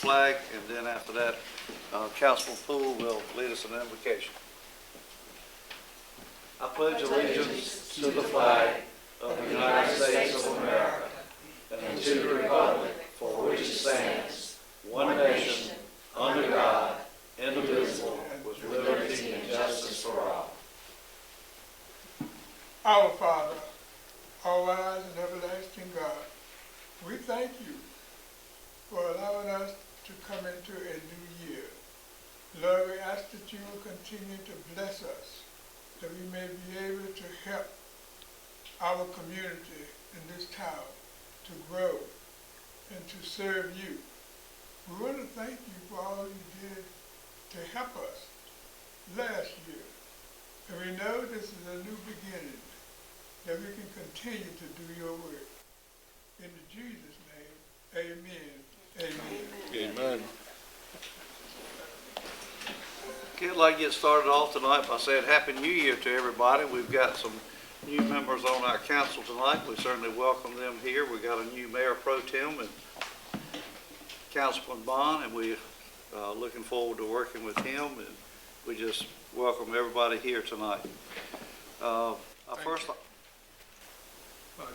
flag, and then after that, Councilman Poole will lead us in an invocation. I pledge allegiance to the flag of the United States of America and to the republic for which it stands, one nation, under God, indivisible, with liberty and justice for all. Our Father, all wise and everlasting God, we thank you for allowing us to come into a new year. Lord, we ask that you will continue to bless us, that we may be able to help our community in this town to grow and to serve you. We want to thank you for all you did to help us last year. And we know this is a new beginning, that we can continue to do your work. In Jesus' name, amen. Amen. Amen. Okay, I'd like to get started off tonight by saying Happy New Year to everybody. We've got some new members on our council tonight. We certainly welcome them here. We got a new Mayor Pro Tem and Councilman Bond, and we're looking forward to working with him. And we just welcome everybody here tonight.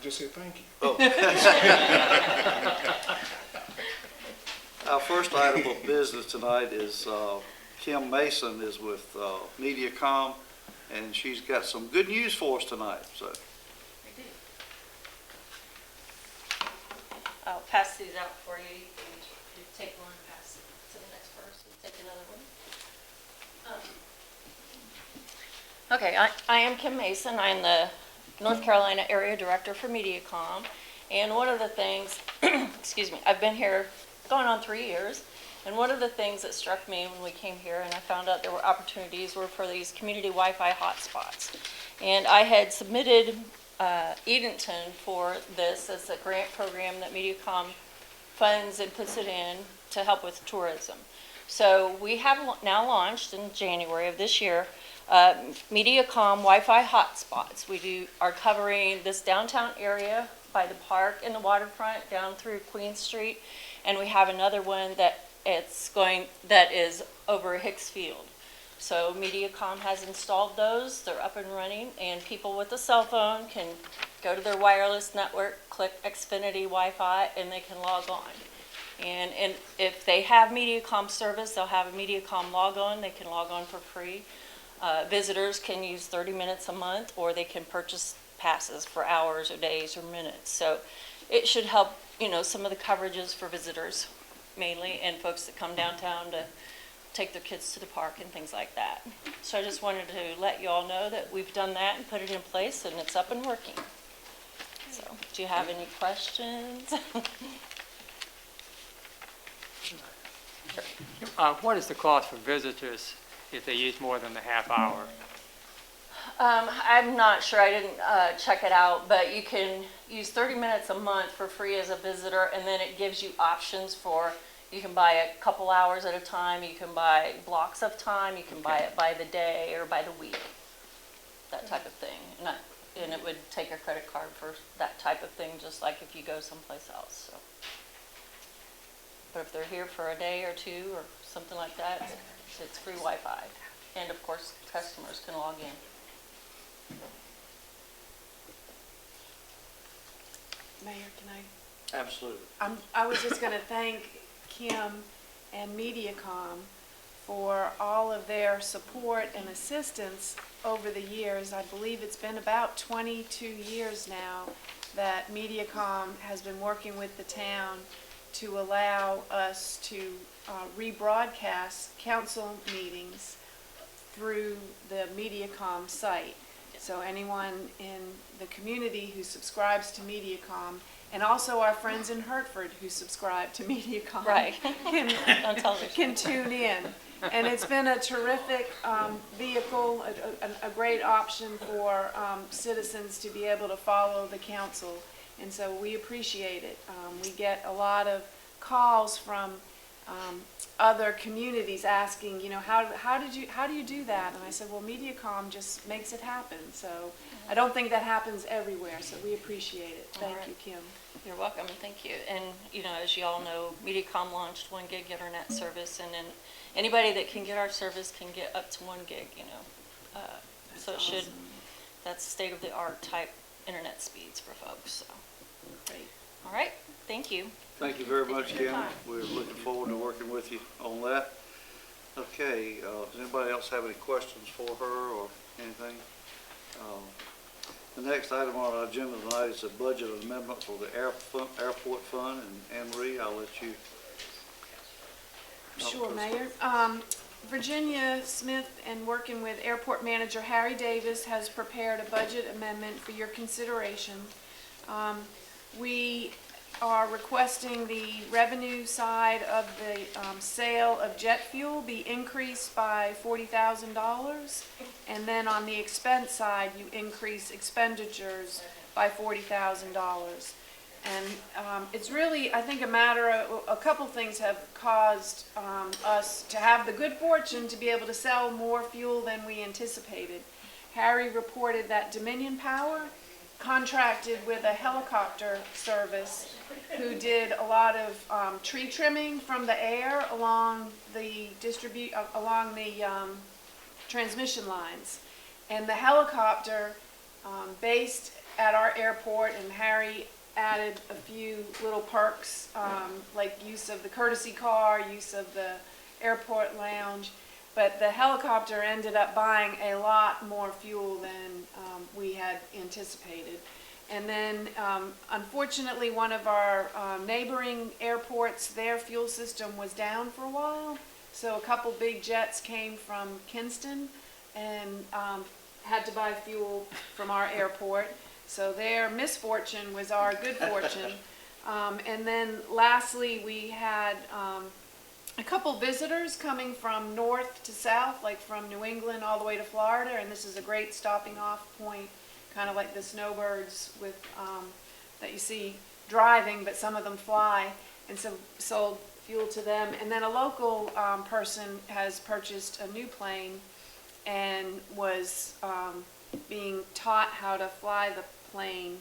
Just say thank you. Oh. Our first item of business tonight is Kim Mason is with MediaCom, and she's got some good news for us tonight. So, I'll pass these out for you. You take one and pass it to the next person. Take another one. Okay, I am Kim Mason. I'm the North Carolina Area Director for MediaCom. And one of the things, excuse me, I've been here going on 3 years. And one of the things that struck me when we came here and I found out there were opportunities were for these community Wi-Fi hotspots. And I had submitted Edenton for this as a grant program that MediaCom funds and puts it in to help with tourism. So we have now launched in January of this year MediaCom Wi-Fi hotspots. We are covering this downtown area by the park and the waterfront down through Queen Street, and we have another one that is over Hicks Field. So MediaCom has installed those. They're up and running, and people with a cell phone can go to their wireless network, click Xfinity Wi-Fi, and they can log on. And if they have MediaCom service, they'll have a MediaCom log on. They can log on for free. Visitors can use 30 minutes a month, or they can purchase passes for hours or days or minutes. So it should help, some of the coverages for visitors mainly, and folks that come downtown to take their kids to the park and things like that. So I just wanted to let you all know that we've done that and put it in place, and it's up and working. So do you have any questions? What is the cost for visitors if they use more than a half hour? I'm not sure. I didn't check it out, but you can use 30 minutes a month for free as a visitor, and then it gives you options for, you can buy a couple hours at a time, you can buy blocks of time, you can buy it by the day or by the week, that type of thing. And it would take a credit card for that type of thing, just like if you go someplace else. So. But if they're here for a day or two or something like that, it's free Wi-Fi. And of course, customers can log in. Mayor, can I? absolutely. I was just going to thank Kim and MediaCom for all of their support and assistance over the years. I believe it's been about 22 years now that MediaCom has been working with the town to allow us to rebroadcast council meetings through the MediaCom site. So anyone in the community who subscribes to MediaCom, and also our friends in Hertford who subscribe to MediaCom, Right. can, On television. can tune in. And it's been a terrific vehicle, a great option for citizens to be able to follow the council. And so we appreciate it. We get a lot of calls from other communities asking, how do you do that? And I said, well, MediaCom just makes it happen. So I don't think that happens everywhere. So we appreciate it. Thank you, Kim. You're welcome, and thank you. And, you know, as you all know, MediaCom launched 1 gig internet service, and then anybody that can get our service can get up to 1 gig, you know. So it should, that's state-of-the-art type internet speeds for folks, so. Great. All right, thank you. Thank you very Thank much, you for your Kim. time. We're looking forward to working with you on that. Okay, does anybody else have any questions for her or anything? The next item on our agenda tonight is a budget amendment for the airport fund, and Anne Marie, I'll let you. Sure, Mayor. Virginia Smith, and working with Airport Manager Harry Davis, has prepared a budget amendment for your consideration. We are requesting the revenue side of the sale of jet fuel be increased by $40,000, and then on the expense side, you increase expenditures by $40,000. And it's really, I think, a matter of, a couple things have caused us to have the good fortune to be able to sell more fuel than we anticipated. Harry reported that Dominion Power contracted with a helicopter service who did a lot of tree trimming from the air along the transmission lines. And the helicopter based at our airport, and Harry added a few little perks, like use of the courtesy car, use of the airport lounge. But the helicopter ended up buying a lot more fuel than we had anticipated. And then, unfortunately, one of our neighboring airports, their fuel system was down for a while. So a couple big jets came from Kinston and had to buy fuel from our airport. So their misfortune was our good fortune. And then lastly, we had a couple visitors coming from north to south, like from New England all the way to Florida, and this is a great stopping off point, kind of like the snowbirds with that you see driving, but some of them fly, and so sold fuel to them. And then a local person has purchased a new plane and was being taught how to fly the plane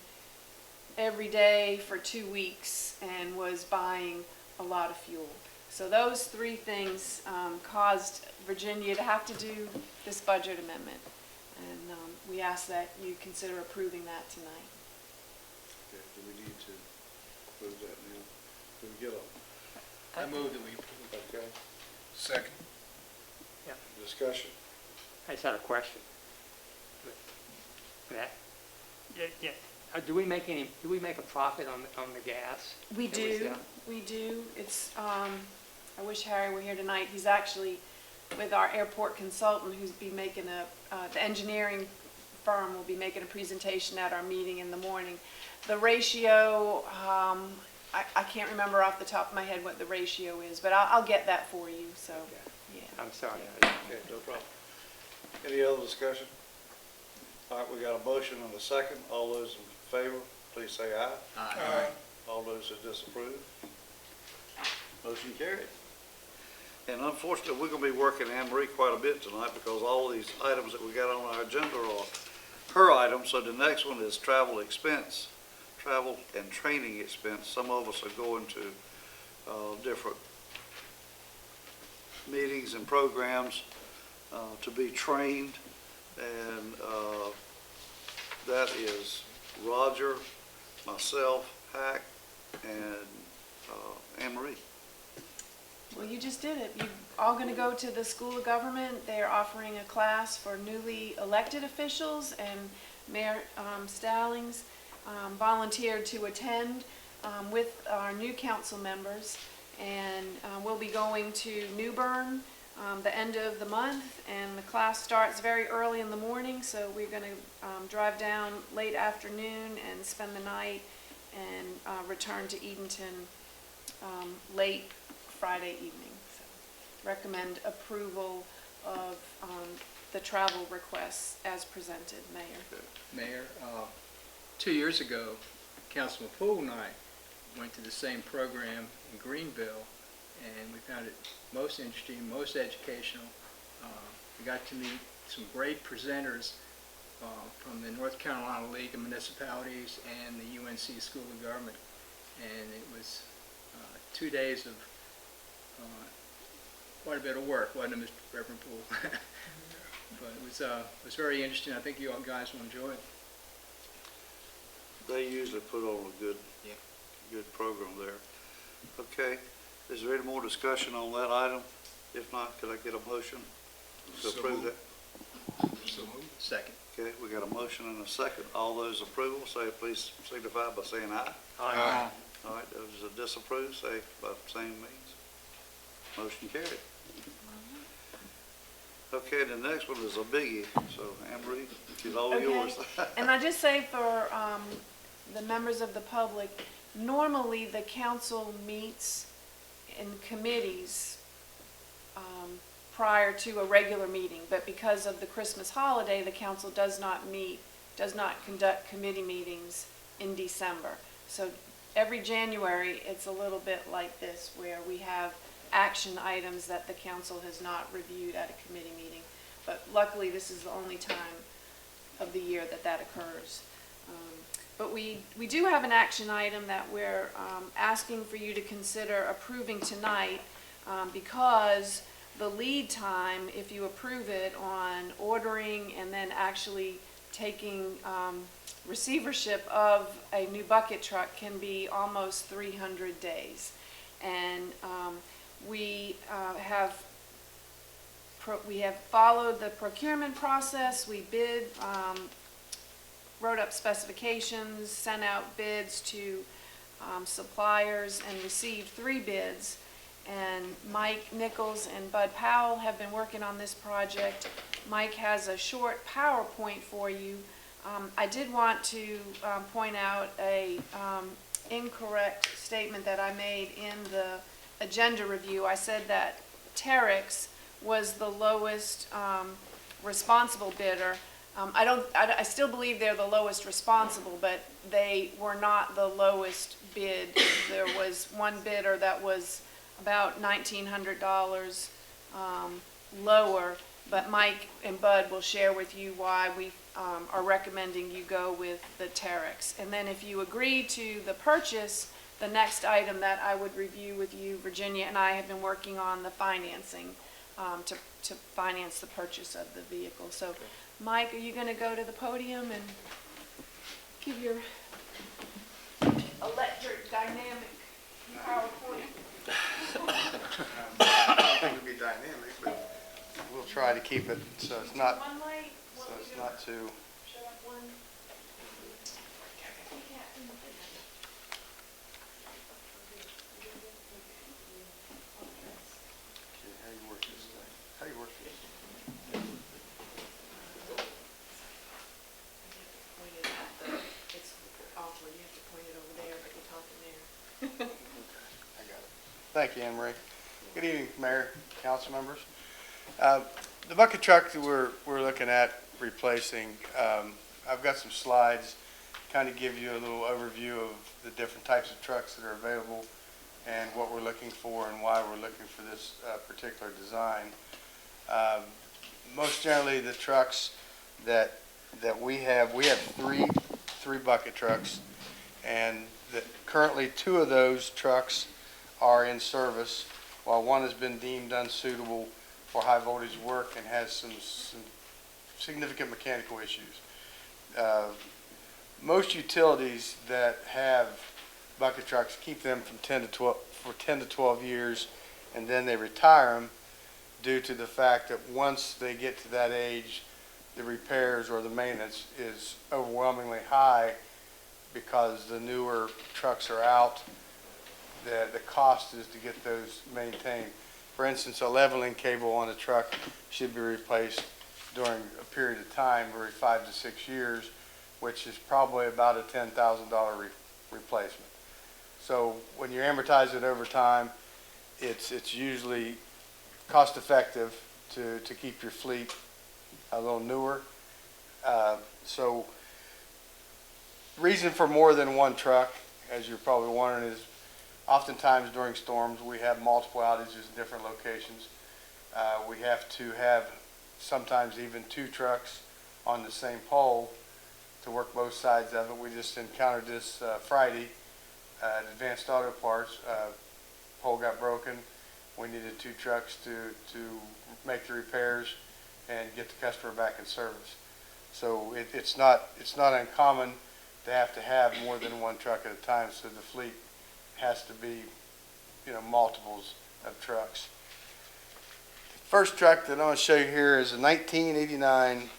every day for 2 weeks and was buying a lot of fuel. So those three things caused Virginia to have to do this budget amendment. And we ask that you consider approving that tonight. Okay, do we need to move that now? Do we get I move that we approve. okay, Second. discussion? I just had a question. That, yeah, do we make a profit on the gas? We that we do. sell? We do. It's, I wish Harry were here tonight. He's actually with our airport consultant who's be making the engineering firm will be making a presentation at our meeting in the morning. The ratio, I can't remember off the top of my head what the ratio is, but I'll get that for you, so, yeah. I'm sorry. Okay, no problem. Any other discussion? All right, we got a motion and a second. All those in favor, please say aye. Aye. All those that disapprove? Motion carried. And unfortunately, we're going to be working Anne Marie quite a bit tonight because all these items that we got on our agenda are her items. So the next one is travel expense, travel and training expense. Some of us are going to different meetings and programs to be trained, and that is Roger, myself, Hack, and Anne Marie. Well, you just did it. You're all going to go to the School of Government. They're offering a class for newly elected officials, and Mayor Stallings volunteered to attend with our new council members. And we'll be going to New Bern the end of the month, and the class starts very early in the morning, so we're going to drive down late afternoon and spend the night and return to Edenton late Friday evening. So recommend approval of the travel requests as presented, Mayor. Mayor, 2 years ago, Councilman Poole and I went to the same program in Greenville, and we found it most interesting, most educational. We got to meet some great presenters from the North Carolina League of Municipalities and the UNC School of Government. and it was 2 days of quite a bit of work, wasn't it, Mr. Reverend Poole? But it was very interesting. I think you all guys will enjoy it. They usually put on a good program there. Okay, is there any more discussion on that item? If not, could I get a motion to approve that? Second. Okay, we got a motion and a second. All those approval, say, please signify by saying aye. Aye. All right, those that disapprove, say by the same means. Motion carried. Okay, the next one is a biggie, so Anne Marie, she's all Okay. yours. And I just say for the members of the public, normally the council meets in committees prior to a regular meeting, but because of the Christmas holiday, the council does not conduct committee meetings in December. So every January, it's a little bit like this, where we have action items that the council has not reviewed at a committee meeting. But luckily, this is the only time of the year that occurs. But we do have an action item that we're asking for you to consider approving tonight because the lead time, if you approve it, on ordering and then actually taking receivership of a new bucket truck can be almost 300 days. And we have followed the procurement process. We bid, wrote up specifications, sent out bids to suppliers, and received 3 bids. And Mike Nichols and Bud Powell have been working on this project. Mike has a short PowerPoint for you. I did want to point out a incorrect statement that I made in the agenda review. I said that Terex was the lowest responsible bidder. I still believe they're the lowest responsible, but they were not the lowest bid. There was one bidder that was about $1,900 lower, but Mike and Bud will share with you why we are recommending you go with the Terex. And then if you agree to the purchase, the next item that I would review with you, Virginia and I have been working on the financing to finance the purchase of the vehicle. So, Mike, are you going to go to the podium and give your electric dynamic PowerPoint? I don't think it'll be dynamic, but we'll try to keep it so it's not, One light, so it's not too. shut up one. Okay, how you work this thing? How you work this? It's awkward, you have to point it over there, but you're talking there. I got it. Thank you, Anne Marie. Good evening, Mayor, council members. The bucket truck that we're looking at replacing, I've got some slides, kind of give you a little overview of the different types of trucks that are available and what we're looking for and why we're looking for this particular design. Most generally, the trucks that we have three bucket trucks, and currently 2 of those trucks are in service, while one has been deemed unsuitable for high voltage work and has some significant mechanical issues. Most utilities that have bucket trucks keep them from 10 to 12 years, and then they retire them due to the fact that once they get to that age, the repairs or the maintenance is overwhelmingly high because the newer trucks are out. The cost is to get those maintained. For instance, a leveling cable on a truck should be replaced during a period of time, every 5 to 6 years, which is probably about a $10,000 replacement. So when you amortize it over time, it's usually cost effective to keep your fleet a little newer. So reason for more than one truck, as you're probably wondering, is oftentimes during storms we have multiple outages in different locations. We have to have sometimes even 2 trucks on the same pole to work both sides of it. We just encountered this Friday. at Advanced Auto Parts. Pole got broken. We needed 2 trucks to make the repairs and get the customer back in service. So it's not uncommon to have more than 1 truck at a time. So the fleet has to be, multiples of trucks. The first truck that I want to show you here is a 1989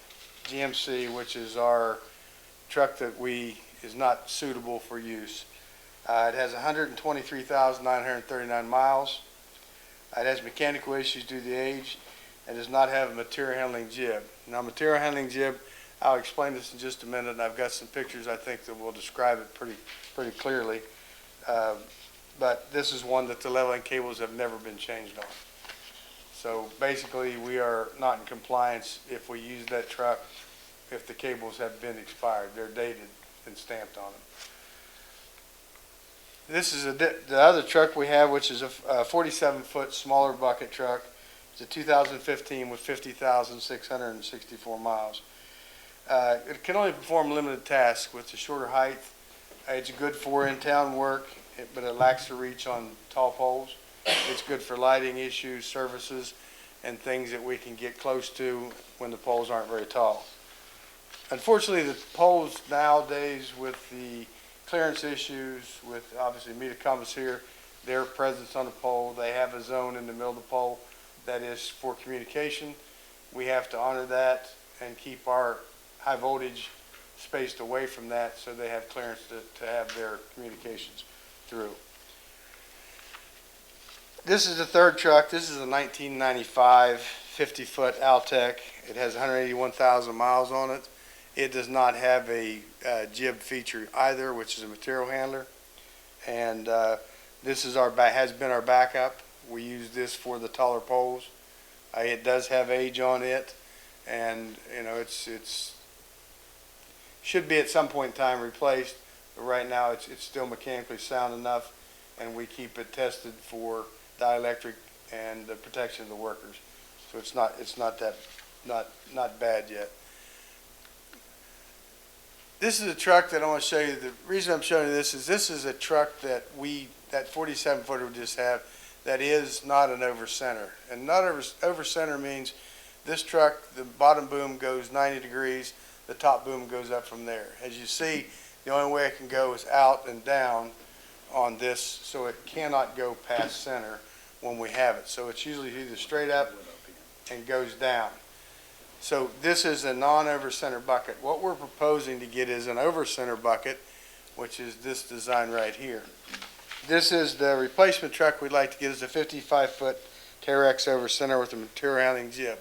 GMC, which is our truck that is not suitable for use. It has 123,939 miles. It has mechanical issues due to the age and does not have a material handling jib. Now, material handling jib, I'll explain this in just a minute, and I've got some pictures I think that will describe it pretty clearly. But this is one that the leveling cables have never been changed on. So basically, we are not in compliance if we use that truck if the cables have been expired. They're dated and stamped on them. This is the other truck we have, which is a 47-foot smaller bucket truck. It's a 2015 with 50,664 miles. It can only perform limited tasks with the shorter height. It's good for in-town work, but it lacks the reach on tall poles. It's good for lighting issues, services, and things that we can get close to when the poles aren't very tall. Unfortunately, the poles nowadays, with the clearance issues, with obviously Medicom is here, their presence on the pole, they have a zone in the middle of the pole that is for communication. We have to honor that and keep our high voltage spaced away from that so they have clearance to have their communications through. This is the third truck. This is a 1995 50-foot Altec. It has 181,000 miles on it. It does not have a jib feature either, which is a material handler. And this is has been our backup. We use this for the taller poles. It does have age on it, and it's should be at some point in time replaced. But right now, it's still mechanically sound enough, and we keep it tested for dielectric and the protection of the workers. So it's not bad yet. This is a truck that I want to show you. The reason I'm showing you this is a truck that that 47 footer we just have, that is not an over center. And not over center means this truck, the bottom boom goes 90 degrees, the top boom goes up from there. As you see, the only way it can go is out and down on this, so it cannot go past center when we have it. So it's usually either straight up and goes down. So this is a non-over center bucket. What we're proposing to get is an over center bucket, which is this design right here. This is the replacement truck we'd like to get, is a 55-foot Terex over center with a material handling jib.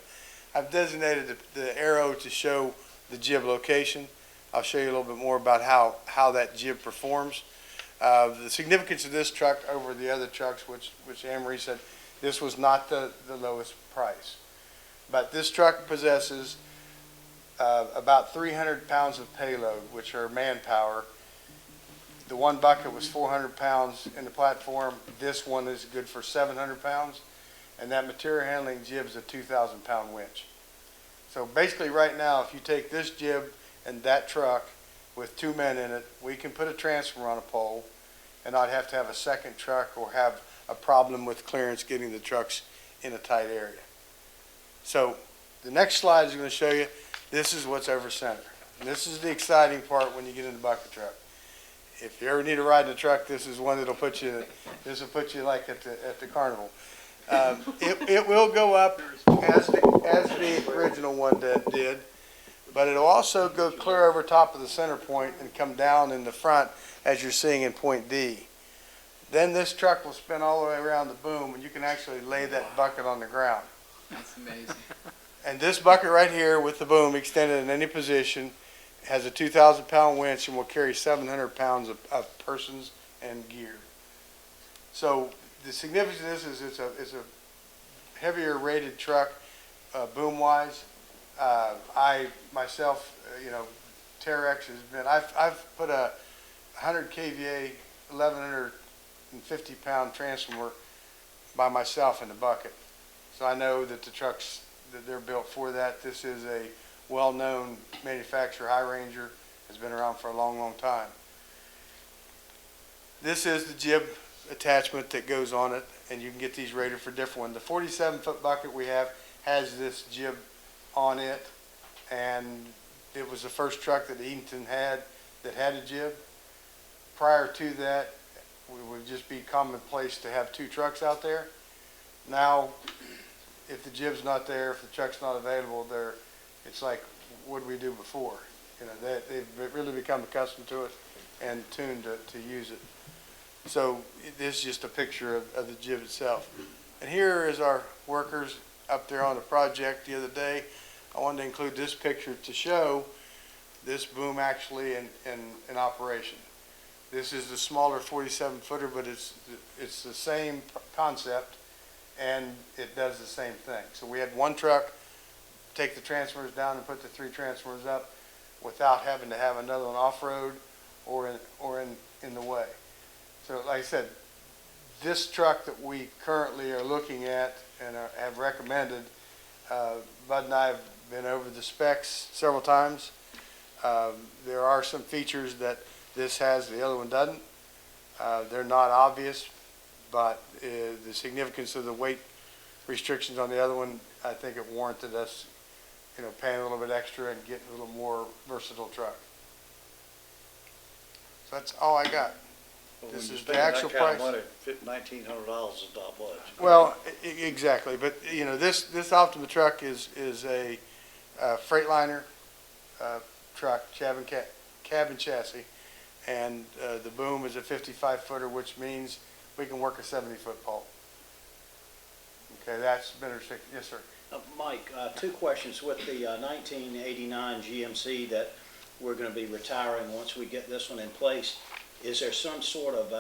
I've designated the arrow to show the jib location. I'll show you a little bit more about how that jib performs. The significance of this truck over the other trucks, which Anne-Marie said, this was not the lowest price. But this truck possesses about 300 pounds of payload, which are manpower. The one bucket was 400 pounds in the platform. This one is good for 700 pounds. And that material handling jib is a 2,000-pound winch. So basically right now, if you take this jib and that truck with 2 men in it, we can put a transformer on a pole and not have to have a second truck or have a problem with clearance getting the trucks in a tight area. So the next slide is going to show you, this is what's over center. And this is the exciting part when you get in the bucket truck. If you ever need a ride in a truck, this is one that'll put you, this will put you like at the carnival. It will go up as the original one did, but it'll also go clear over top of the center point and come down in the front as you're seeing in point D. Then this truck will spin all the way around the boom, and you can actually lay that bucket on the ground. That's amazing. And this bucket right here with the boom extended in any position has a 2,000-pound winch and will carry 700 pounds of persons and gear. So the significance of this is it's a heavier rated truck, boom-wise. I myself, Terex has been. I've put a 100 kVA, 1,150-pound transformer by myself in the bucket. So I know that the trucks that they're built for that. This is a well-known manufacturer. High Ranger has been around for a long, long time. This is the jib attachment that goes on it, and you can get these rated for different ones. The 47-foot bucket we have has this jib on it, and it was the first truck that Edenton had that had a jib. Prior to that, we would just be commonplace to have 2 trucks out there. Now, if the jib's not there, if the truck's not available, it's like, what did we do before? You know, they've really become accustomed to it and tuned to use it. So this is just a picture of the jib itself. And here is our workers up there on the project the other day. I wanted to include this picture to show this boom actually in operation. This is the smaller 47-footer, but it's the same concept, and it does the same thing. So we had one truck take the transformers down and put the 3 transformers up without having to have another one off-road or in the way. So like I said, this truck that we currently are looking at and have recommended, Bud and I have been over the specs several times. There are some features that this has the other one doesn't. They're not obvious, but the significance of the weight restrictions on the other one, I think it warranted us, you know, paying a little bit extra and getting a little more versatile truck. So that's all I got. Well, This when you is the spend that actual kind of price. money, $1,900 is not much. Well, exactly, but you know, this Optima truck is a Freightliner truck, cabin chassis, and the boom is a 55-footer, which means we can work a 70-foot pole. Okay, that's been restricted. Yes, sir. Mike, 2 questions. With the 1989 GMC that we're going to be retiring once we get this one in place, is there some sort of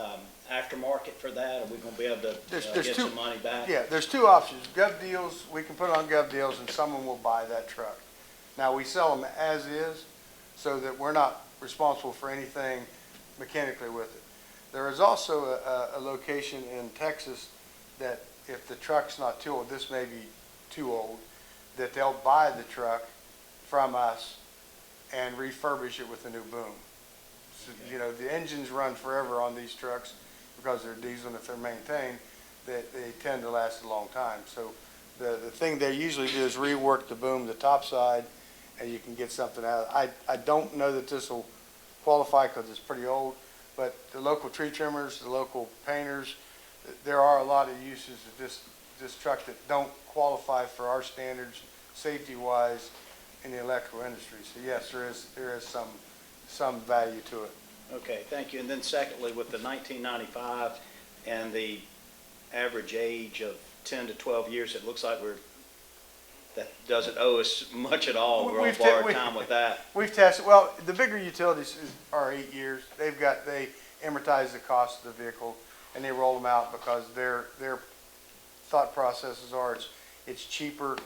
aftermarket for that? Are we going to be able to get some money back? Yeah, there's 2 options. Gov deals, we can put on gov deals, and someone will buy that truck. Now, we sell them as is, so that we're not responsible for anything mechanically with it. There is also a location in Texas that if the truck's not too old, this may be too old, that they'll buy the truck from us and refurbish it with a new boom. So, you know, the engines run forever on these trucks because they're diesel, and if they're maintained, they tend to last a long time. So the thing they usually do is rework the boom, the top side, and you can get something out of it. I don't know that this will qualify because it's pretty old, but the local tree trimmers, the local painters, there are a lot of uses of this truck that don't qualify for our standards safety-wise in the electrical industry. So yes, there is some value to it. Okay, thank you. And then secondly, with the 1995 and the average age of 10 to 12 years, it looks like that doesn't owe us much at all. We're on borrowed time with that. We've tested, well, the bigger utilities are 8 years. They amortize the cost of the vehicle and they roll them out because their thought processes are it's cheaper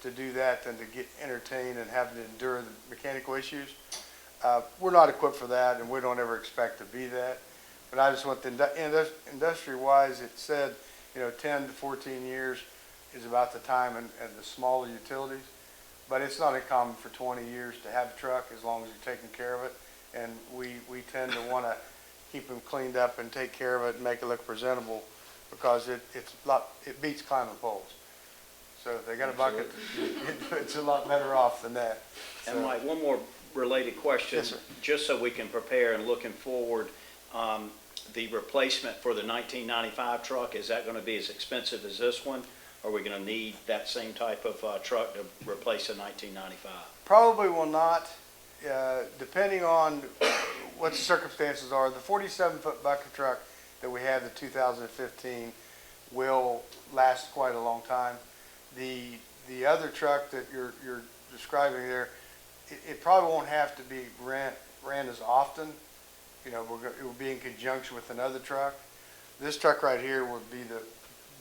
to do that than to get entertained and have to endure the mechanical issues. We're not equipped for that, and we don't ever expect to be that. But I just want industry-wise, it said, 10 to 14 years is about the time in the smaller utilities. But it's not uncommon for 20 years to have a truck as long as you're taking care of it. And we tend to want to keep them cleaned up and take care of it and make it look presentable because it beats climbing poles. So if they got a bucket, it's a lot better off than that. And Mike, one more related question. Yes, sir. Just so we can prepare and looking forward, the replacement for the 1995 truck, is that going to be as expensive as this one? Or are we going to need that same type of truck to replace a 1995? Probably will not, depending on what the circumstances are. The 47-foot bucket truck that we have, the 2015, will last quite a long time. The other truck that you're describing there, it probably won't have to be ran as often. It will be in conjunction with another truck. This truck right here would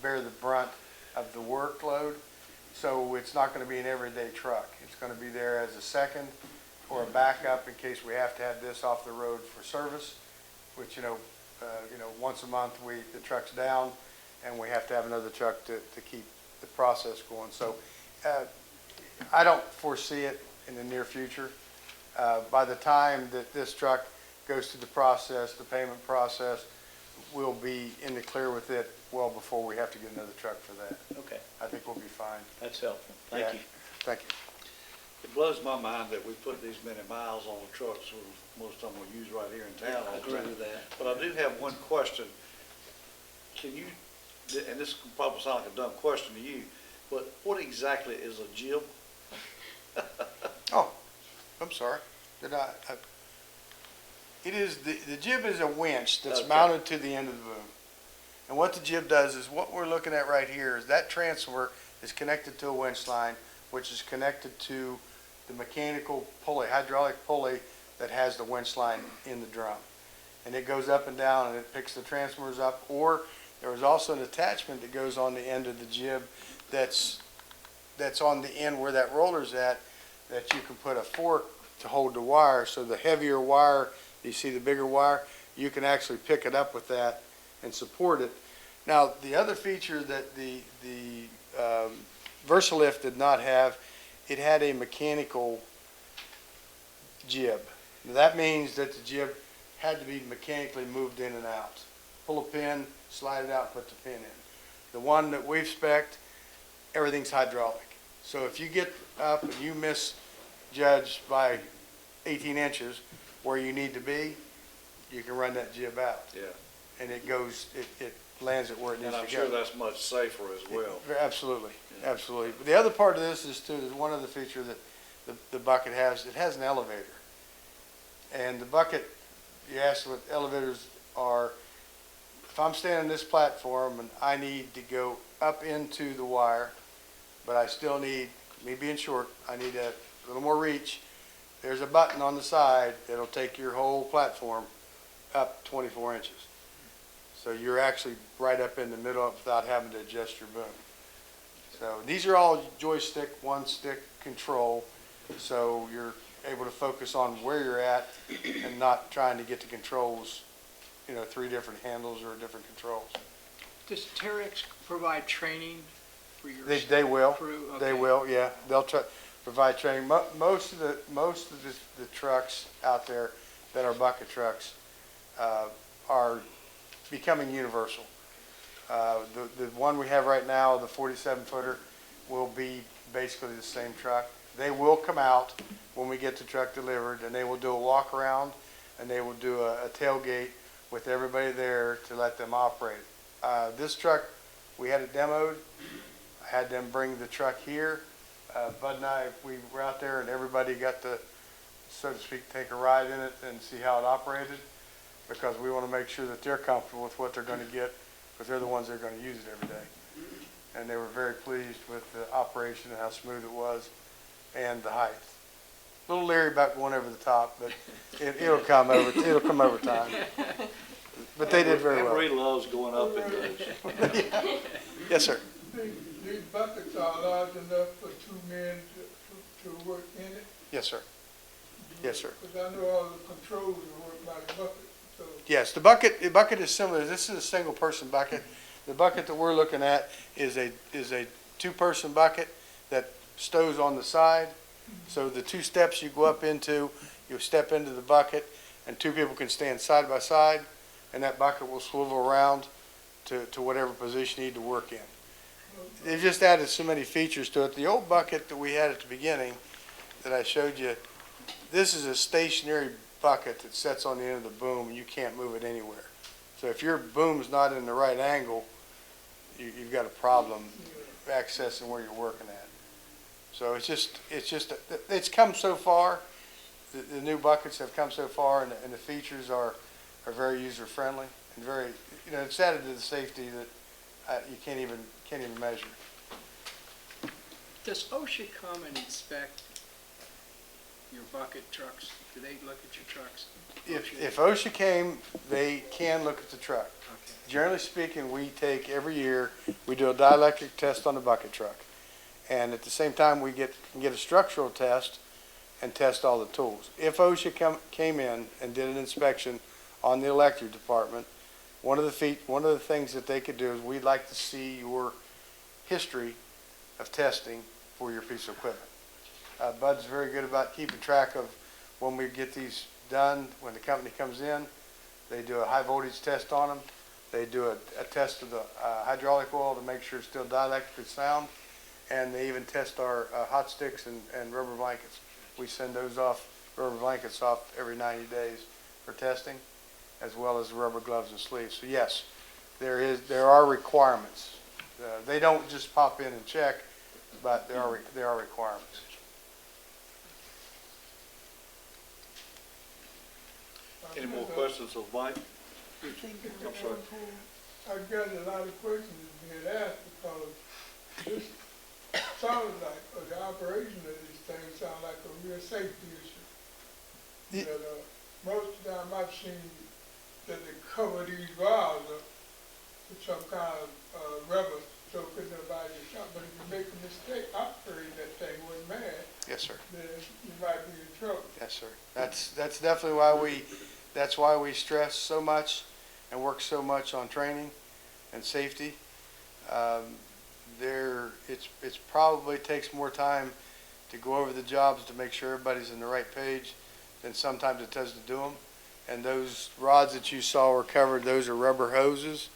bear the brunt of the workload, so it's not going to be an everyday truck. It's going to be there as a second or a backup in case we have to have this off the road for service, which once a month the truck's down and we have to have another truck to keep the process going. So I don't foresee it in the near future. By the time that this truck goes through the process, the payment process, we'll be in the clear with it well before we have to get another truck for that. Okay, I think we'll be fine. that's helpful. Thank Yeah. you. Thank you. It blows my mind that we put these many miles on the trucks, most of them we use right here in town all I the agree time. with that. But I do have one question. Can you, and this will probably sound like a dumb question to you, but what exactly is a jib? Oh, I'm sorry. It is, the jib is a winch that's Okay. mounted to the end of the boom. And what the jib does is, what we're looking at right here is that transfer is connected to a winch line, which is connected to the mechanical pulley, hydraulic pulley that has the winch line in the drum. And it goes up and down and it picks the transfers up, or there is also an attachment that goes on the end of the jib that's on the end where that roller's at, that you can put a fork to hold the wire. So the heavier wire, you see the bigger wire, you can actually pick it up with that and support it. Now, the other feature that the Versalift did not have, it had a mechanical jib. That means that the jib had to be mechanically moved in and out. Pull a pin, slide it out, put the pin in. The one that we've spec'd, everything's hydraulic. So if you get up and you misjudge by 18 inches where you need to be, you can run that jib out. Yeah. And it goes, it lands it where it needs And to I'm go. sure that's much safer as well. Absolutely, Yeah. absolutely. But the other part of this is too, there's one other feature that the bucket has. It has an elevator. And the bucket, you asked what elevators are. If I'm standing on this platform and I need to go up into the wire, but I still need, me being short, I need a little more reach, there's a button on the side that'll take your whole platform up 24 inches. So you're actually right up in the middle without having to adjust your boom. So these are all joystick, one stick control, so you're able to focus on where you're at and not trying to get the controls, 3 different handles or different controls. Does Terex provide training for your They will. crew? They Okay. will, yeah. They'll provide training. Most of the trucks out there that are bucket trucks are becoming universal. The one we have right now, the 47-footer, will be basically the same truck. They will come out when we get the truck delivered, and they will do a walk around, and they will do a tailgate with everybody there to let them operate. This truck, we had it demoed. I had them bring the truck here. Bud and I, we were out there, and everybody got to, so to speak, take a ride in it and see how it operated, because we want to make sure that they're comfortable with what they're going to get, because they're the ones that are going to use it every day. And they were very pleased with the operation and how smooth it was and the height. A little leery about going over the top, but it'll come over time. But they did very well. Emery loves going up in those. Yes, sir. These buckets are large enough for 2 men to work in it? Yes, sir. Yes, sir. Because I know all the controls are worked by the bucket, so. Yes, the bucket is similar. This is a single-person bucket. The bucket that we're looking at is a 2-person bucket that stows on the side. So the 2 steps you go up into, you step into the bucket, and 2 people can stand side by side, and that bucket will swivel around to whatever position you need to work in. They've just added so many features to it. The old bucket that we had at the beginning that I showed you, this is a stationary bucket that sits on the end of the boom, and you can't move it anywhere. So if your boom's not in the right angle, you've got a problem accessing where you're working at. So it's come so far. The new buckets have come so far, and the features are very user-friendly and very, it's added to the safety that you can't even measure. Does OSHA come and inspect your bucket trucks? Do they look at your trucks? If OSHA came, they can look at the truck. Okay. Generally speaking, we take every year, we do a dielectric test on the bucket truck. And at the same time, we can get a structural test and test all the tools. If OSHA came in and did an inspection on the electric department, one of the things that they could do is we'd like to see your history of testing for your piece of equipment. Bud's very good about keeping track of when we get these done. When the company comes in, they do a high voltage test on them. They do a test of the hydraulic oil to make sure it's still dielectrically sound, and they even test our hot sticks and rubber blankets. We send those off, rubber blankets off every 90 days for testing, as well as rubber gloves and sleeves. So yes, there are requirements. They don't just pop in and check, but there are requirements. Any more questions of Mike? I'm sorry. I've got a lot of questions being asked because this sounds like, or the operation of these things sound like a real safety issue. That, most of the time I've seen that they cover these valves up with some kind of rubber so could nobody get shot. But if you make a mistake operating that thing with man, Yes, sir. then you might be in trouble. Yes, sir. That's definitely why we stress so much and work so much on training and safety. It's probably takes more time to go over the jobs to make sure everybody's in the right page than sometimes it does to do them. And those rods that you saw were covered, those are rubber hoses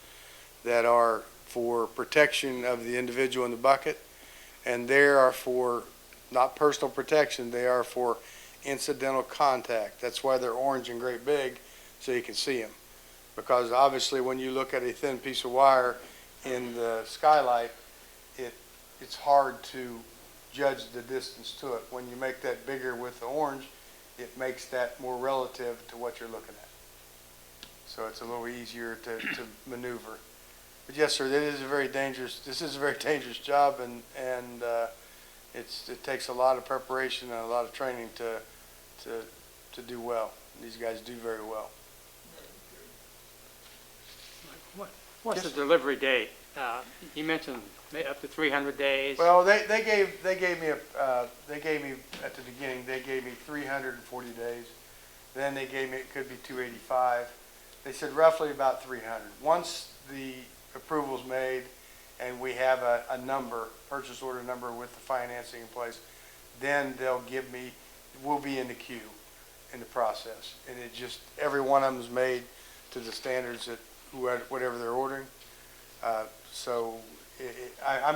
that are for protection of the individual in the bucket. And they are for not personal protection, they are for incidental contact. That's why they're orange and great big, so you can see them. Because obviously when you look at a thin piece of wire in the skylight, it's hard to judge the distance to it. When you make that bigger with the orange, it makes that more relative to what you're looking at. So it's a little easier to maneuver. But yes, sir, this is a very dangerous job, and it takes a lot of preparation and a lot of training to do well. These guys do very well. What's the delivery date? You mentioned up to 300 days. Well, they gave me at the beginning, they gave me 340 days. Then they gave me, it could be 285. They said roughly about 300. Once the approval's made and we have a number, purchase order number with the financing in place, then we'll be in the queue in the process. And it just, every one of them is made to the standards that whatever they're ordering. I'm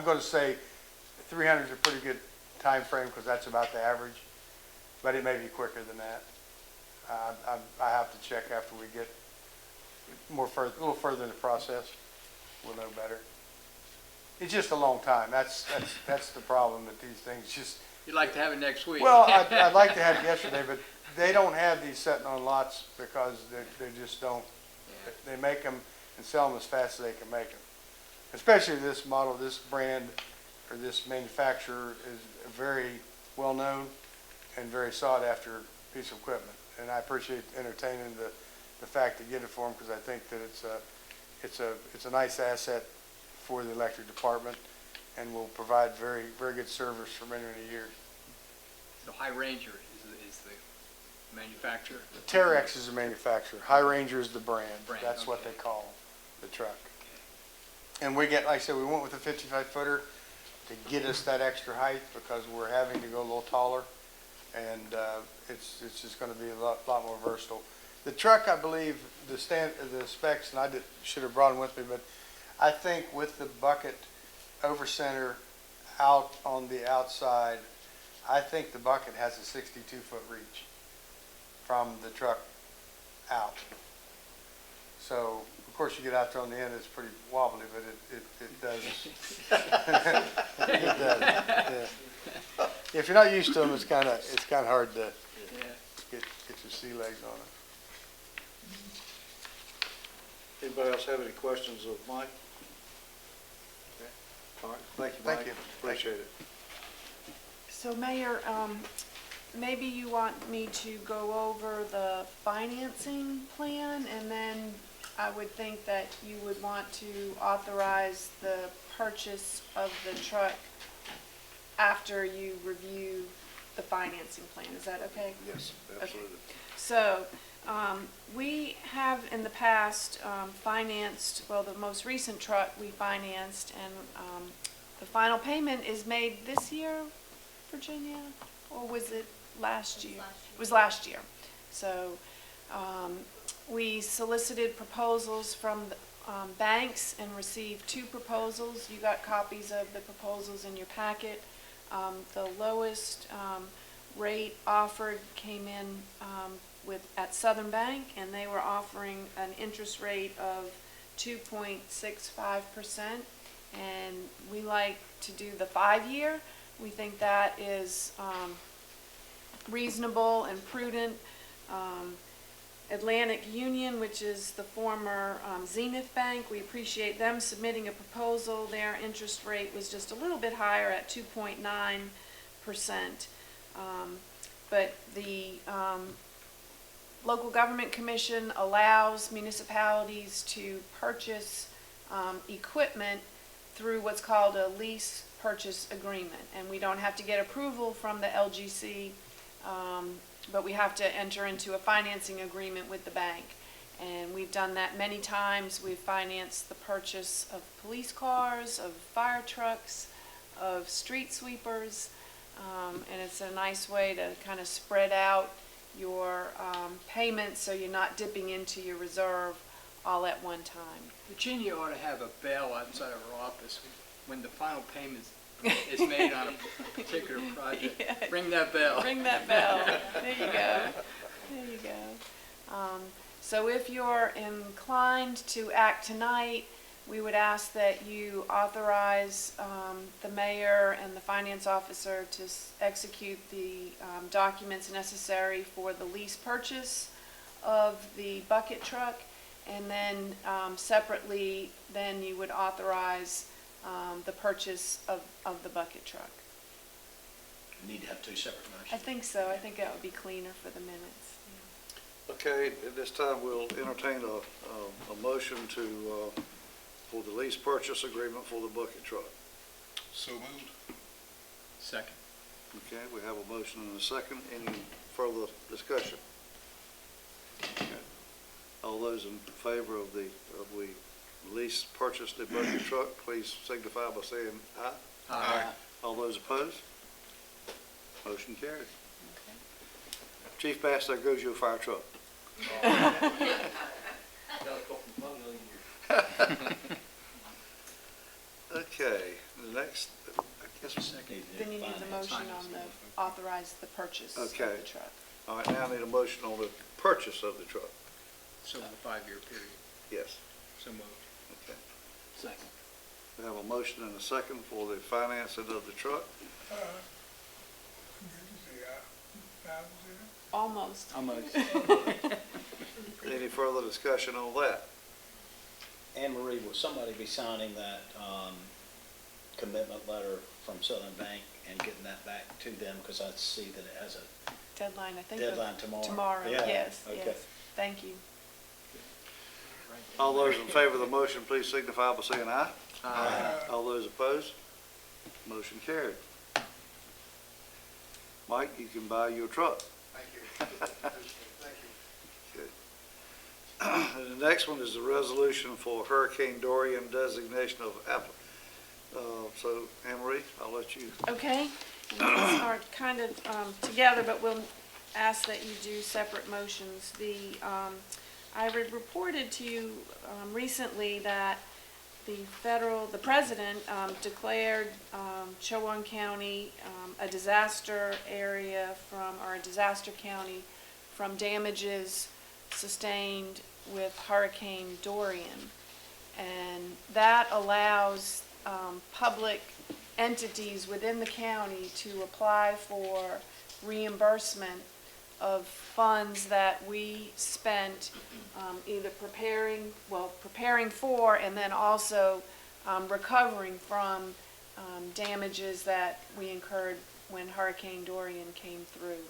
going to say 300 is a pretty good time frame because that's about the average, but it may be quicker than that. I have to check after we get a little further in the process. We'll know better. It's just a long time. That's the problem with these things. Just You'd like to have it next week? well, I'd like to have it yesterday, but they don't have these sitting on lots because they just don't. They make them and sell them as fast as they can make them. Especially this model, this brand, or this manufacturer is very well known and very sought after piece of equipment. And I appreciate entertaining the fact to get it for them because I think that it's a nice asset for the electric department and will provide very, very good service for many, many years. So High Ranger is the manufacturer? Terex is the manufacturer. High Ranger is the brand. That's what okay. they call the truck. And we get, like I said, we went with a 55-footer to get us that extra height because we're having to go a little taller, and it's just going to be a lot more versatile. The truck, I believe, the specs, and I should have brought them with me, but I think with the bucket over center out on the outside, I think the bucket has a 62-foot reach from the truck out. So, of course, you get out there on the end, it's pretty wobbly, but it does. It does, yeah. If you're not used to them, it's kind of hard to get your sea legs on it. Anybody else have any questions of Mike? Okay. All right, thank you, Mike. Thank you. Appreciate it. So Mayor, maybe you want me to go over the financing plan, and then I would think that you would want to authorize the purchase of the truck after you review the financing plan. Is that okay? Yes, absolutely. So, we have in the past financed, well, the most recent truck we financed, and the final payment is made this year, Virginia, or was it last year? It was last year. So, we solicited proposals from banks and received 2 proposals. You got copies of the proposals in your packet. The lowest rate offered came in at Southern Bank, and they were offering an interest rate of 2.65%, and we like to do the 5-year. We think that is reasonable and prudent. Atlantic Union, which is the former Zenith Bank, we appreciate them submitting a proposal. Their interest rate was just a little bit higher at 2.9%. But the Local Government Commission allows municipalities to purchase equipment through what's called a lease purchase agreement. And we don't have to get approval from the LGC, but we have to enter into a financing agreement with the bank. And we've done that many times. We've financed the purchase of police cars, of fire trucks, of street sweepers, and it's a nice way to kind of spread out your payments so you're not dipping into your reserve all at one time. Virginia ought to have a bell outside of her office when the final payment is made on a particular project. Yeah. Ring that bell. Ring that bell. There you go. There you go. So if you're inclined to act tonight, we would ask that you authorize the mayor and the finance officer to execute the documents necessary for the lease purchase of the bucket truck, and then separately, then you would authorize the purchase of the bucket truck. Need to have 2 separate I motions. think so. I think that would be cleaner for the minutes. Okay, at this time, we'll entertain a motion to, for the lease purchase agreement for the bucket truck. So moved. Second. Okay, we have a motion and a second. Any further discussion? Okay. All those in favor of the lease purchase the bucket truck, please signify by saying aye. Aye. All those opposed? Motion carries. Chief Bass, there goes your fire truck. Okay, the next, I guess, Then you need the motion on the, authorize the purchase of Okay. the truck. all right, now I need a motion on the purchase of the truck. So the 5-year period. Yes, So moved. okay. Second. We have a motion and a second for the financing of the truck. Almost. Almost. Any further discussion on that? Anne Marie, will somebody be signing that commitment letter from Southern Bank and getting that back to them? Because I see that it has a Deadline, I think. of deadline tomorrow. Tomorrow, Yeah, yes, okay. yes. Thank you. All those in favor of the motion, please signify by saying aye. Aye. All those opposed? Motion carried. Mike, you can buy your truck. Thank you. Thank you. And the next one is the resolution for Hurricane Dorian designation of applicant. So, Anne Marie, I'll let you. Okay, these are kind of together, but we'll ask that you do separate motions. I reported to you recently that the president declared Chowan County a disaster area or a disaster county from damages sustained with Hurricane Dorian. And that allows public entities within the county to apply for reimbursement of funds that we spent either preparing for and then also recovering from damages that we incurred when Hurricane Dorian came through.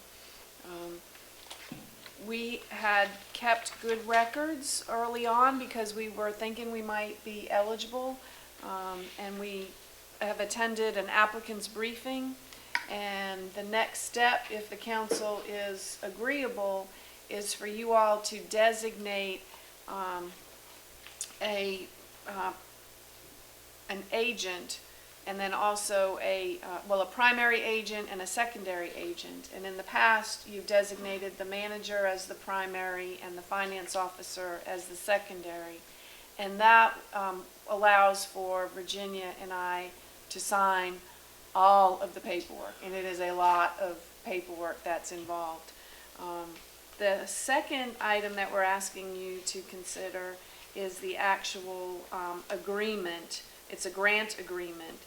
We had kept good records early on because we were thinking we might be eligible, and we have attended an applicant's briefing. And the next step, if the council is agreeable, is for you all to designate an agent, and then also a primary agent and a secondary agent. And in the past, you've designated the manager as the primary and the finance officer as the secondary. And that allows for Virginia and I to sign all of the paperwork, and it is a lot of paperwork that's involved. The second item that we're asking you to consider is the actual agreement. It's a grant agreement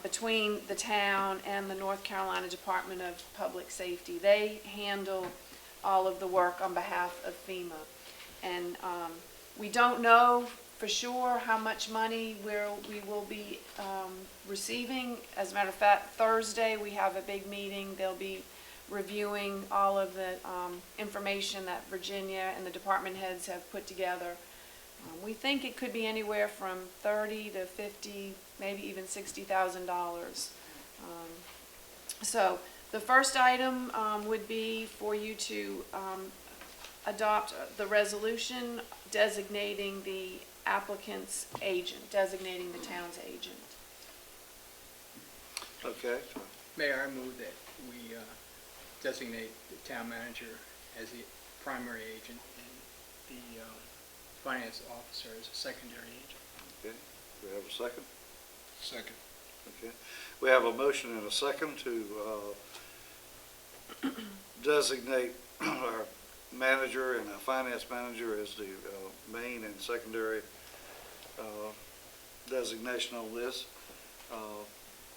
between the town and the North Carolina Department of Public Safety. They handle all of the work on behalf of FEMA. And we don't know for sure how much money we will be receiving. As a matter of fact, Thursday we have a big meeting. They'll be reviewing all of the information that Virginia and the department heads have put together. We think it could be anywhere from $30,000 to $50,000, maybe even $60,000. So the first item would be for you to adopt the resolution designating the applicant's agent, designating the town's agent. Okay, Mayor, I move that we designate the town manager as the primary agent and the finance officer as a secondary agent. okay. Do we have a second? Second. Okay. We have a motion and a second to designate our manager and our finance manager as the main and secondary designation on this.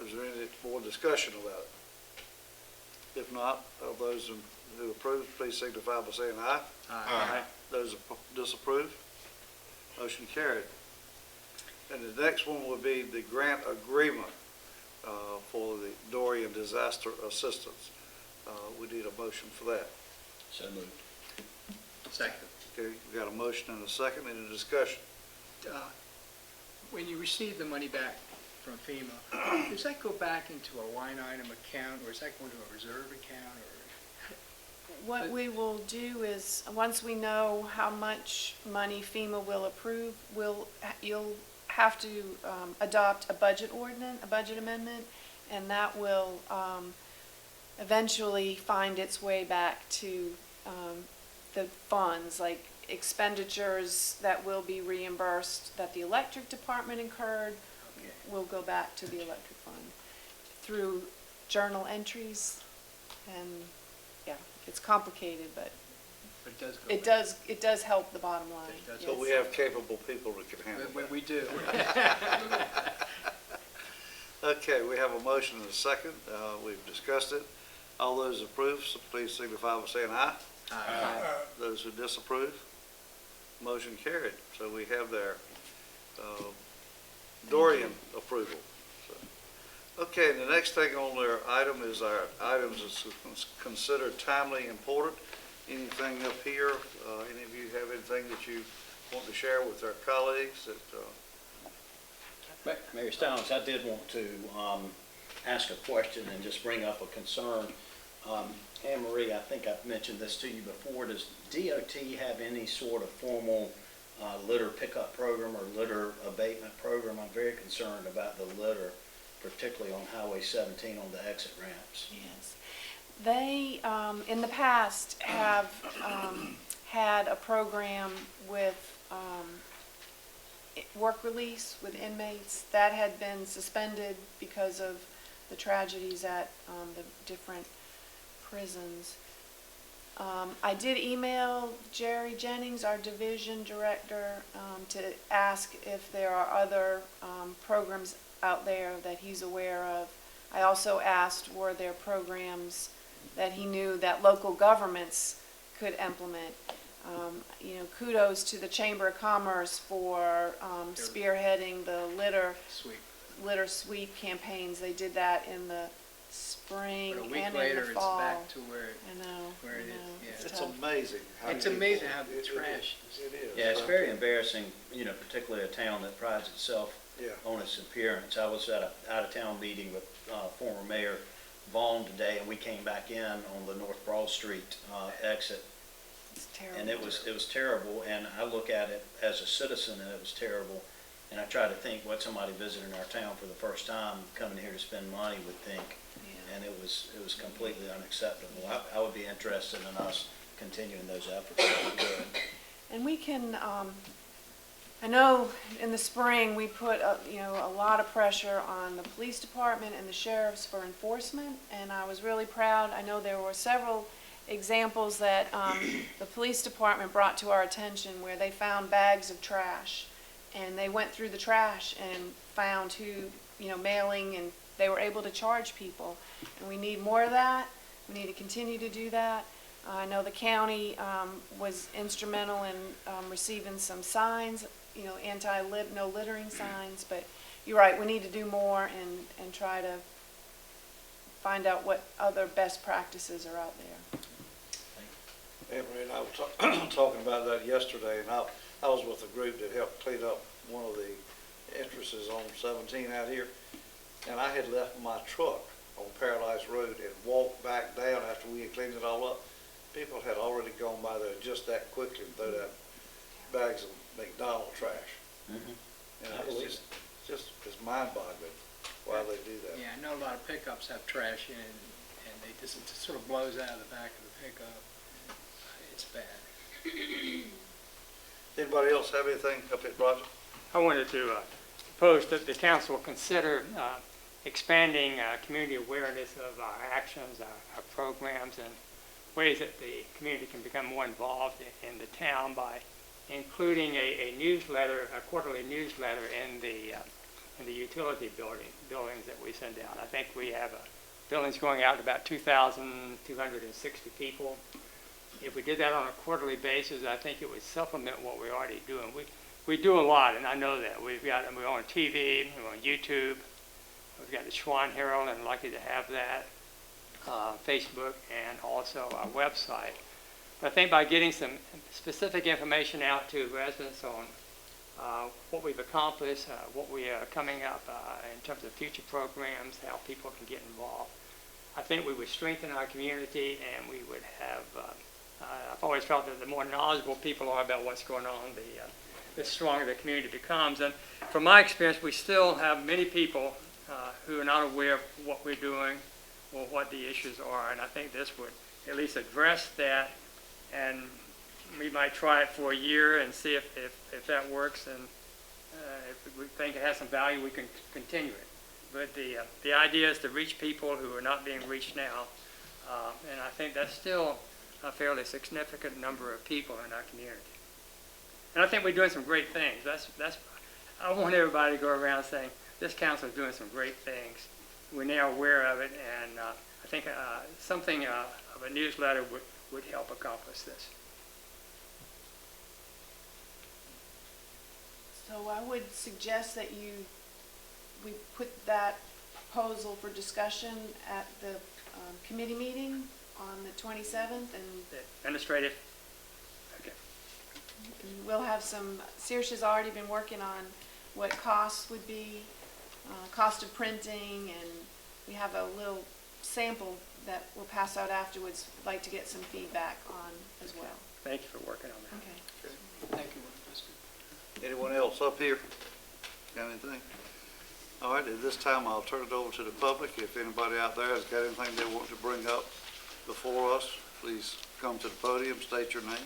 Is there any more discussion about it? If not, of those who approve, please signify by saying aye. Aye. Those disapprove, motion carried. And the next one would be the grant agreement for the Dorian disaster assistance. We need a motion for that. So moved. Second. Okay, we got a motion and a second. Any discussion? When you receive the money back from FEMA, does that go back into a line item account, or is that going to a reserve account, or? What we will do is, once we know how much money FEMA will approve, you'll have to adopt a budget ordinance, a budget amendment, and that will eventually find its way back to the funds, like expenditures that will be reimbursed that the electric department incurred will go back to the electric fund through journal entries. And yeah, it's complicated, but It does go it does help the bottom line. It does. So we have capable people that can handle that. We do. Okay, we have a motion and a second. We've discussed it. All those approve, so please signify by saying aye. Those who disapprove, motion carried. So we have their Dorian approval. So, okay, and the next thing on their item is our items that's considered timely important. Anything up here, any of you have anything that you want to share with our colleagues that, Mayor Stallings, I did want to ask a question and just bring up a concern. Anne Marie, I think I've mentioned this to you before. Does DOT have any sort of formal litter pickup program or litter abatement program? I'm very concerned about the litter, particularly on Highway 17 on the exit ramps. Yes. They, in the past, have had a program with work release with inmates. That had been suspended because of the tragedies at the different prisons. I did email Jerry Jennings, our division director, to ask if there are other programs out there that he's aware of. I also asked, were there programs that he knew that local governments could implement. Kudos to the Chamber of Commerce for spearheading the litter sweep campaigns. They did that in the spring But a week and later, in the it's fall. back to where I it is. know. Yeah. it's tough. amazing. It's amazing how the trash. It is. Yeah, it's very embarrassing, particularly a town that prides itself Yeah. on its appearance. I was at an out-of-town meeting with former Mayor Vaughn today, and we came back in on the North Broad Street exit, It's terrible. and it was terrible. And I look at it as a citizen, and it was terrible. And I try to think what somebody visiting our town for the first time, coming here to spend money, would think. Yeah. And it was completely unacceptable. I would be interested in us continuing those efforts. That would be good. And we can, I know in the spring, we put, a lot of pressure on the police department and the sheriffs for enforcement, and I was really proud. I know there were several examples that the police department brought to our attention where they found bags of trash, and they went through the trash and found who, mailing, and they were able to charge people. And we need more of that. We need to continue to do that. I know the county was instrumental in receiving some signs, no littering signs, but you're right, we need to do more and try to find out what other best practices are out there. Emery and I were talking about that yesterday, and I was with a group that helped clean up one of the entrances on 17 out here, and I had left my truck on Paradise Road and walked back down after we had cleaned it all up. People had already gone by there just that quickly and thrown out bags of McDonald's trash. Mm-hmm. It's mind-boggling why they do that. Yeah, I know a lot of pickups have trash in, and it sort of blows out of the back of the pickup. It's bad. Anybody else have anything up at Roger? I wanted to propose that the council consider expanding community awareness of our actions, our programs, and ways that the community can become more involved in the town by including a newsletter, a quarterly newsletter in the utility buildings that we send out. I think we have buildings going out to about 2,260 people. If we did that on a quarterly basis, I think it would supplement what we're already doing. We do a lot, and I know that. We're on TV, we're on YouTube, we've got the Schwann Herald, and lucky to have that, Facebook, and also our website. But I think by getting some specific information out to residents on what we've accomplished, what we are coming up in terms of future programs, how people can get involved, I think we would strengthen our community, and we would have, I've always felt that the more knowledgeable people are about what's going on, the stronger the community becomes. And from my experience, we still have many people who are not aware of what we're doing or what the issues are, and I think this would at least address that, and we might try it for a year and see if that works, and if we think it has some value, we can continue it. But the idea is to reach people who are not being reached now, and I think that's still a fairly significant number of people in our community. And I think we're doing some great things. I want everybody to go around saying, this council is doing some great things. We're now aware of it, and I think something of a newsletter would help accomplish this. So I would suggest that we put that proposal for discussion at the committee meeting on the 27th, and Administrative. Okay. we'll have some, Saoirse has already been working on what costs would be, cost of printing, and we have a little sample that we'll pass out afterwards. I'd like to get some feedback on as well. Thank you for working on that. Okay. Thank you. That's good. Anyone else up here? Got anything? All right, at this time, I'll turn it over to the public. If anybody out there has got anything they want to bring up before us, please come to the podium, state your name,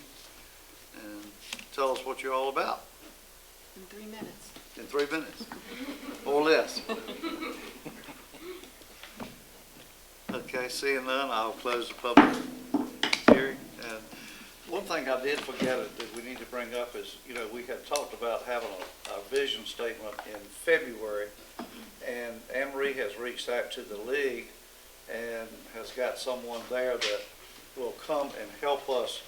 and tell us what you're all about. In 3 minutes. In 3 minutes, or less. Okay, seeing none, I'll close the public hearing. And one thing I did forget that we need to bring up is, we had talked about having a vision statement in February, and Anne-Marie has reached out to the league and has got someone there that will come and help us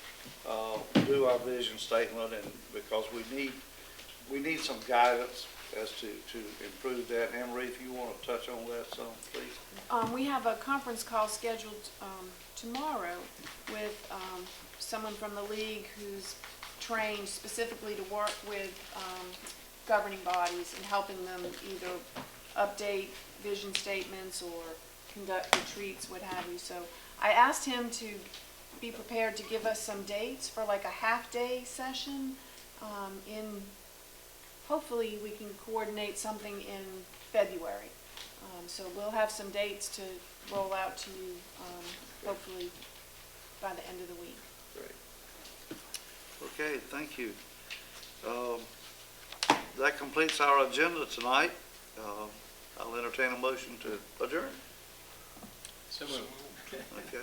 do our vision statement, and because we need some guidance as to improve that. Anne-Marie, if you want to touch on that some, please. We have a conference call scheduled tomorrow with someone from the league who's trained specifically to work with governing bodies and helping them either update vision statements or conduct retreats, what have you. So I asked him to be prepared to give us some dates for like a half-day session. Hopefully we can coordinate something in February. So we'll have some dates to roll out to you, hopefully by the end of the week. Great. Okay, thank you. that completes our agenda tonight. I'll entertain a motion to adjourn. So moved. Okay.